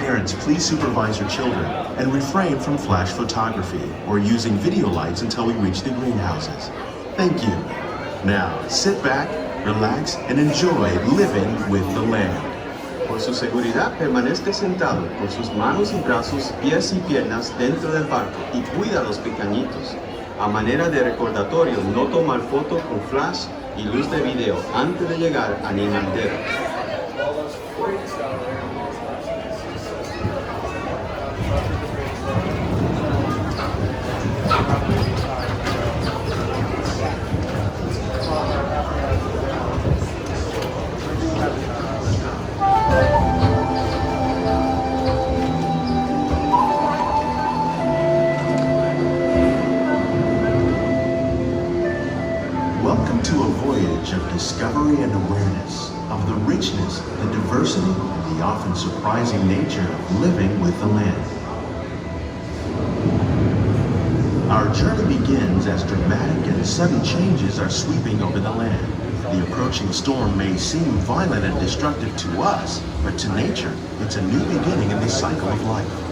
Parents, please supervise your children and refrain from flash photography or using video lights until we reach the greenhouses. Thank you. Now, sit back, relax, and enjoy living with the land. Por su seguridad, permanezca sentado con sus manos y brazos, pies y piernas dentro del barco y cuida a los pequeñitos. A manera de recordatorio, no tomar foto con flash y luz de video antes de llegar a Niñandero. Welcome to a voyage of discovery and awareness of the richness, the diversity, and the often surprising nature of living with the land. Our journey begins as dramatic and sudden changes are sweeping over the land. The approaching storm may seem violent and destructive to us, but to nature, it's a new beginning in the cycle of life.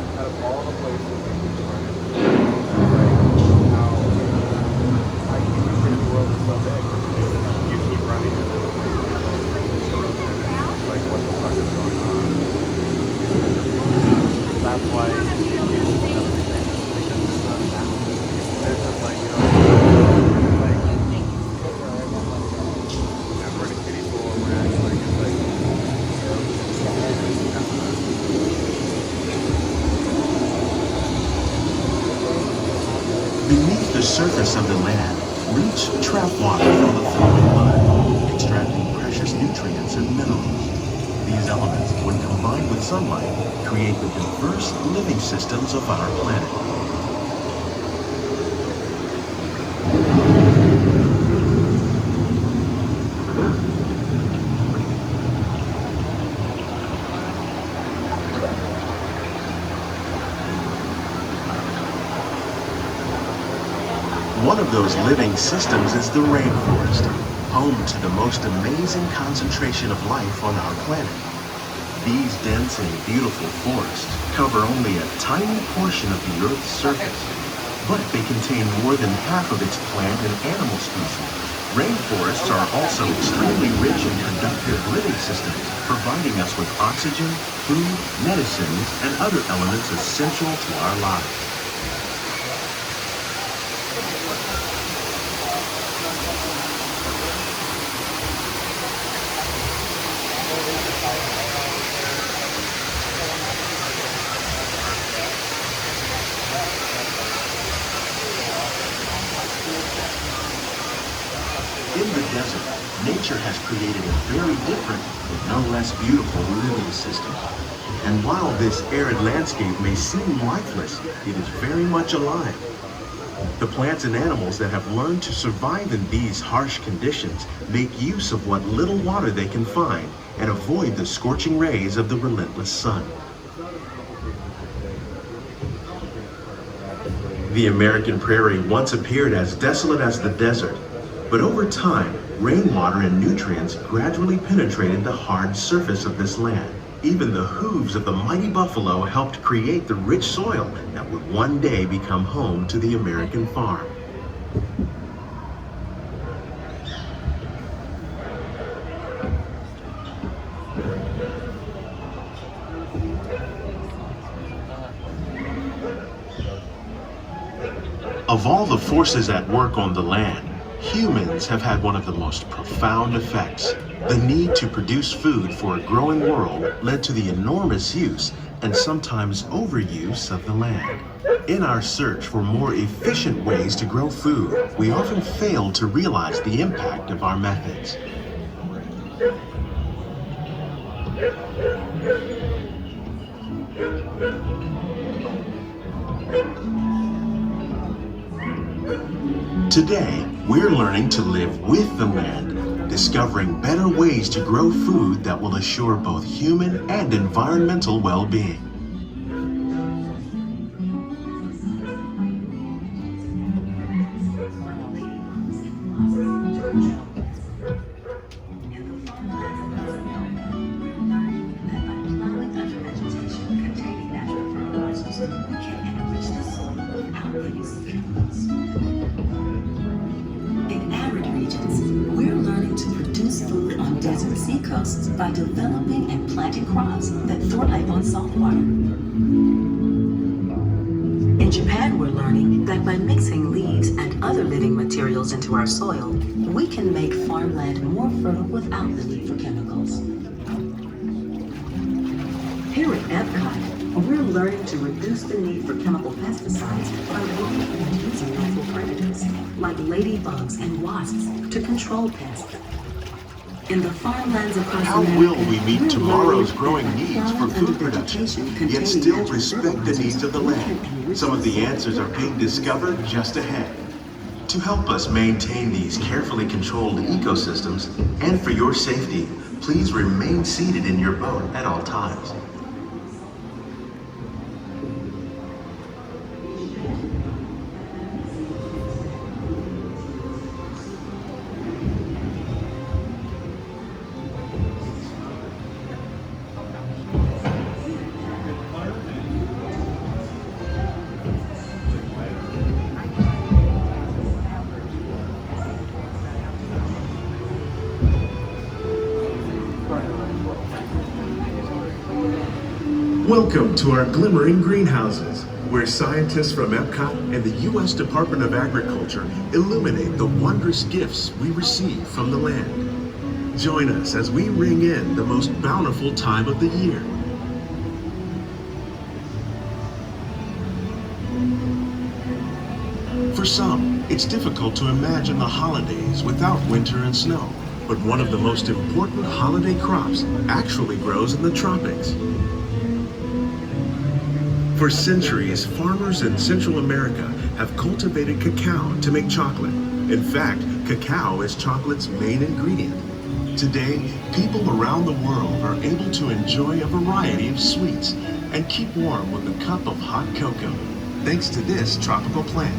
Beneath the surface of the land, roots trap water from the flowing mud, extracting precious nutrients and minerals. These elements, when combined with sunlight, create the diverse living systems of our planet. One of those living systems is the rainforest, home to the most amazing concentration of life on our planet. These dense and beautiful forests cover only a tiny portion of the Earth's surface, but they contain more than half of its plant and animal species. Rainforests are also extremely rich in productive living systems, providing us with oxygen, food, medicines, and other elements essential to our lives. In the desert, nature has created a very different, but no less beautiful living system. And while this arid landscape may seem lifeless, it is very much alive. The plants and animals that have learned to survive in these harsh conditions make use of what little water they can find and avoid the scorching rays of the relentless sun. The American prairie once appeared as desolate as the desert, but over time, rainwater and nutrients gradually penetrated the hard surface of this land. Even the hooves of the mighty buffalo helped create the rich soil that would one day become home to the American farm. Of all the forces at work on the land, humans have had one of the most profound effects. The need to produce food for a growing world led to the enormous use and sometimes overuse of the land. In our search for more efficient ways to grow food, we often fail to realize the impact of our methods. Today, we're learning to live with the land, discovering better ways to grow food that will assure both human and environmental well-being. Vegetation contains In arid regions, we're learning to produce food on desert seacoasts by developing and planting crops that thrive on salt water. In Japan, we're learning that by mixing leaves and other living materials into our soil, we can make farmland more fertile without the need for chemicals. Here at EPOCT, we're learning to reduce the need for chemical pesticides by working on using natural predators, like ladybugs and wasps, to control pests. In the farmlands across How America, will we meet we're tomorrow's learning growing that needs for plants and food production, vegetation yet containing still natural respect the needs of the fertilizers land? can enrich Some of the soil answers are being discovered just ahead. To help us maintain these carefully controlled ecosystems, and for your safety, please remain seated in your boat at all times. Welcome to our Glimmering Greenhouses, where scientists from EPOCT and the U.S. Department of Agriculture illuminate the wondrous gifts we receive from the land. Join us as we ring in the most bountiful time of the year. For some, it's difficult to imagine the holidays without winter and snow, but one of the most important holiday crops actually grows in the tropics. For centuries, farmers in Central America have cultivated cacao to make chocolate. In fact, cacao is chocolate's main ingredient. Today, people around the world are able to enjoy a variety of sweets and keep warm with a cup of hot cocoa, thanks to this tropical plant.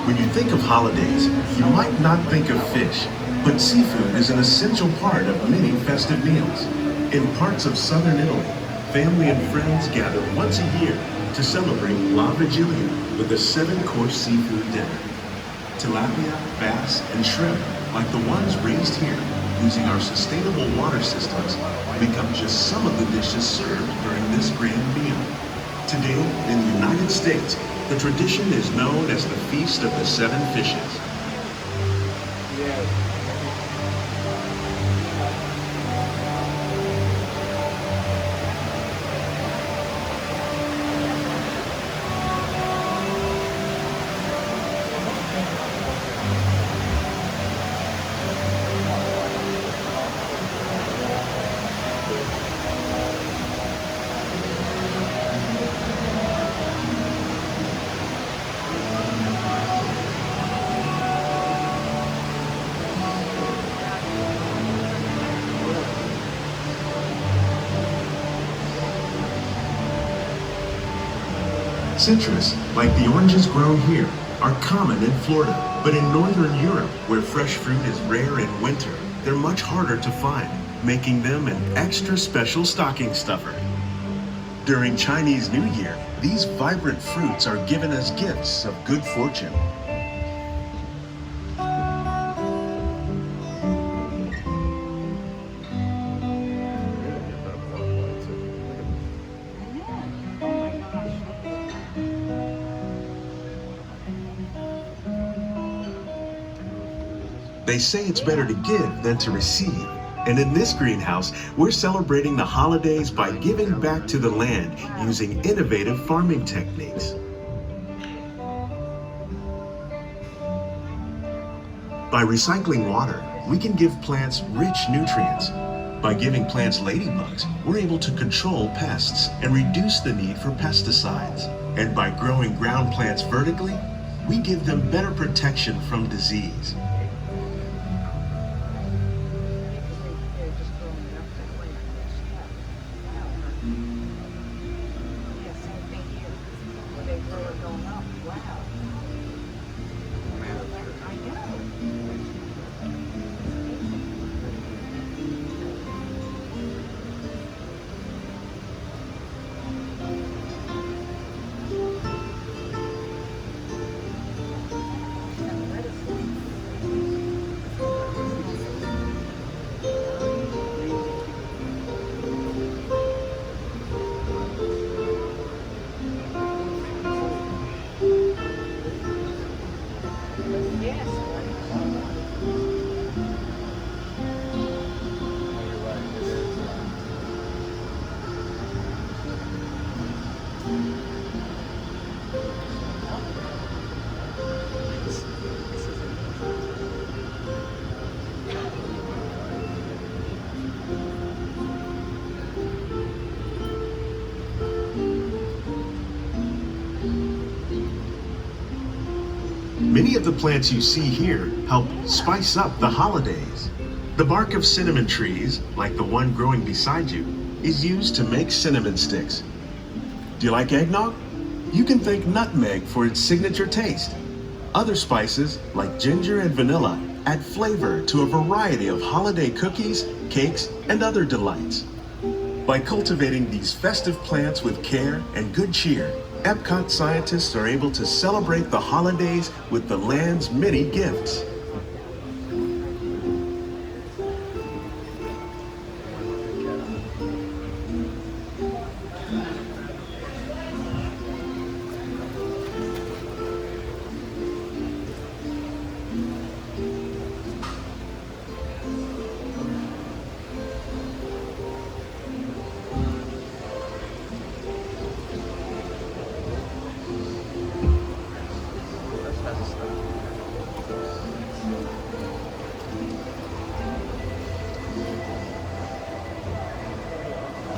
When you think of holidays, you might not think of fish, but seafood is an essential part of many festive meals. In parts of southern Italy, family and friends gather once a year to celebrate La Vigilia with a 7-course seafood dinner. Tilapia, bass, and shrimp, like the ones raised here using our sustainable water systems, become just some of the dishes served during this grand meal. Today, in the United States, the tradition is known as the Feast of the 7 Fishes. Citrus, like the oranges grown here, are common in Florida, but in Northern Europe, where fresh fruit is rare in winter, they're much harder to find, making them an extra special stocking stuffer. During Chinese New Year, these vibrant fruits are given as gifts of good fortune. They say it's better to give than to receive. And in this greenhouse, we're celebrating the holidays by giving back to the land using innovative farming techniques. By recycling water, we can give plants rich nutrients. By giving plants ladybugs, we're able to control pests and reduce the need for pesticides. And by growing ground plants vertically, we give them better protection from disease. Many of the plants you see here help spice up the holidays. The bark of cinnamon trees, like the one growing beside you, is used to make cinnamon sticks. Do you like eggnog? You can thank nutmeg for its signature taste. Other spices, like ginger and vanilla, add flavor to a variety of holiday cookies, cakes, and other delights. By cultivating these festive plants with care and good cheer, EPOCT scientists are able to celebrate the holidays with the land's many gifts.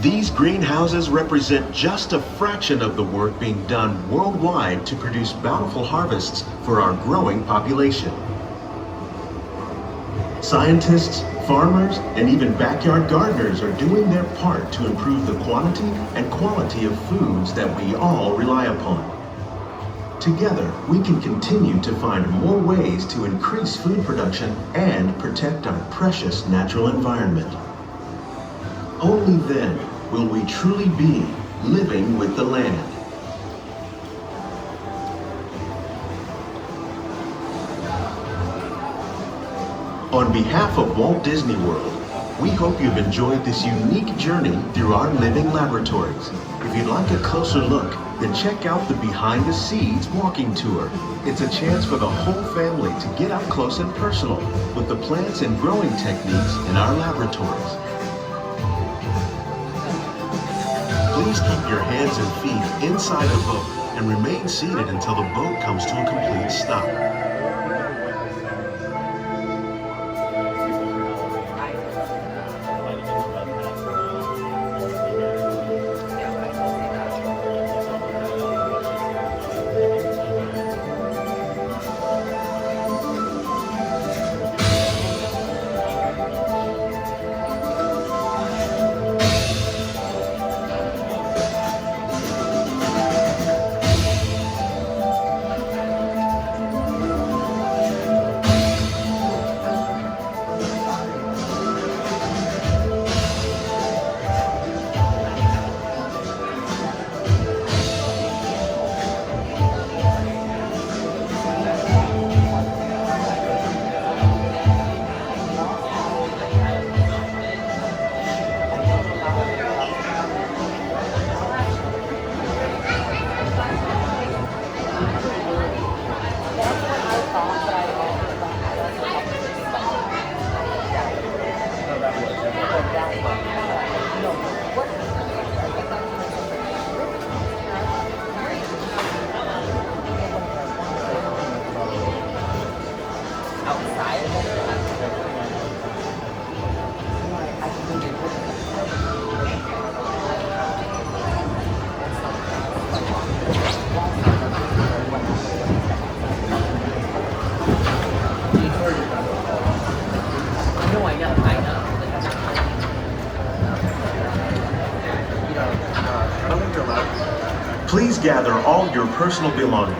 These greenhouses represent just a fraction of the work being done worldwide to produce bountiful harvests for our growing population. Scientists, farmers, and even backyard gardeners are doing their part to improve the quantity and quality of foods that we all rely upon. Together, we can continue to find more ways to increase food production and protect our precious natural environment. Only then will we truly be living with the land. On behalf of Walt Disney World, we hope you've enjoyed this unique journey through our living laboratories. If you'd like a closer look, then check out the Behind the Seeds walking tour. It's a chance for the whole family to get up close and personal with the plants and growing techniques in our laboratories. Please keep your hands and feet inside the boat and remain seated until the boat comes to a complete stop. Please gather all your personal belongings.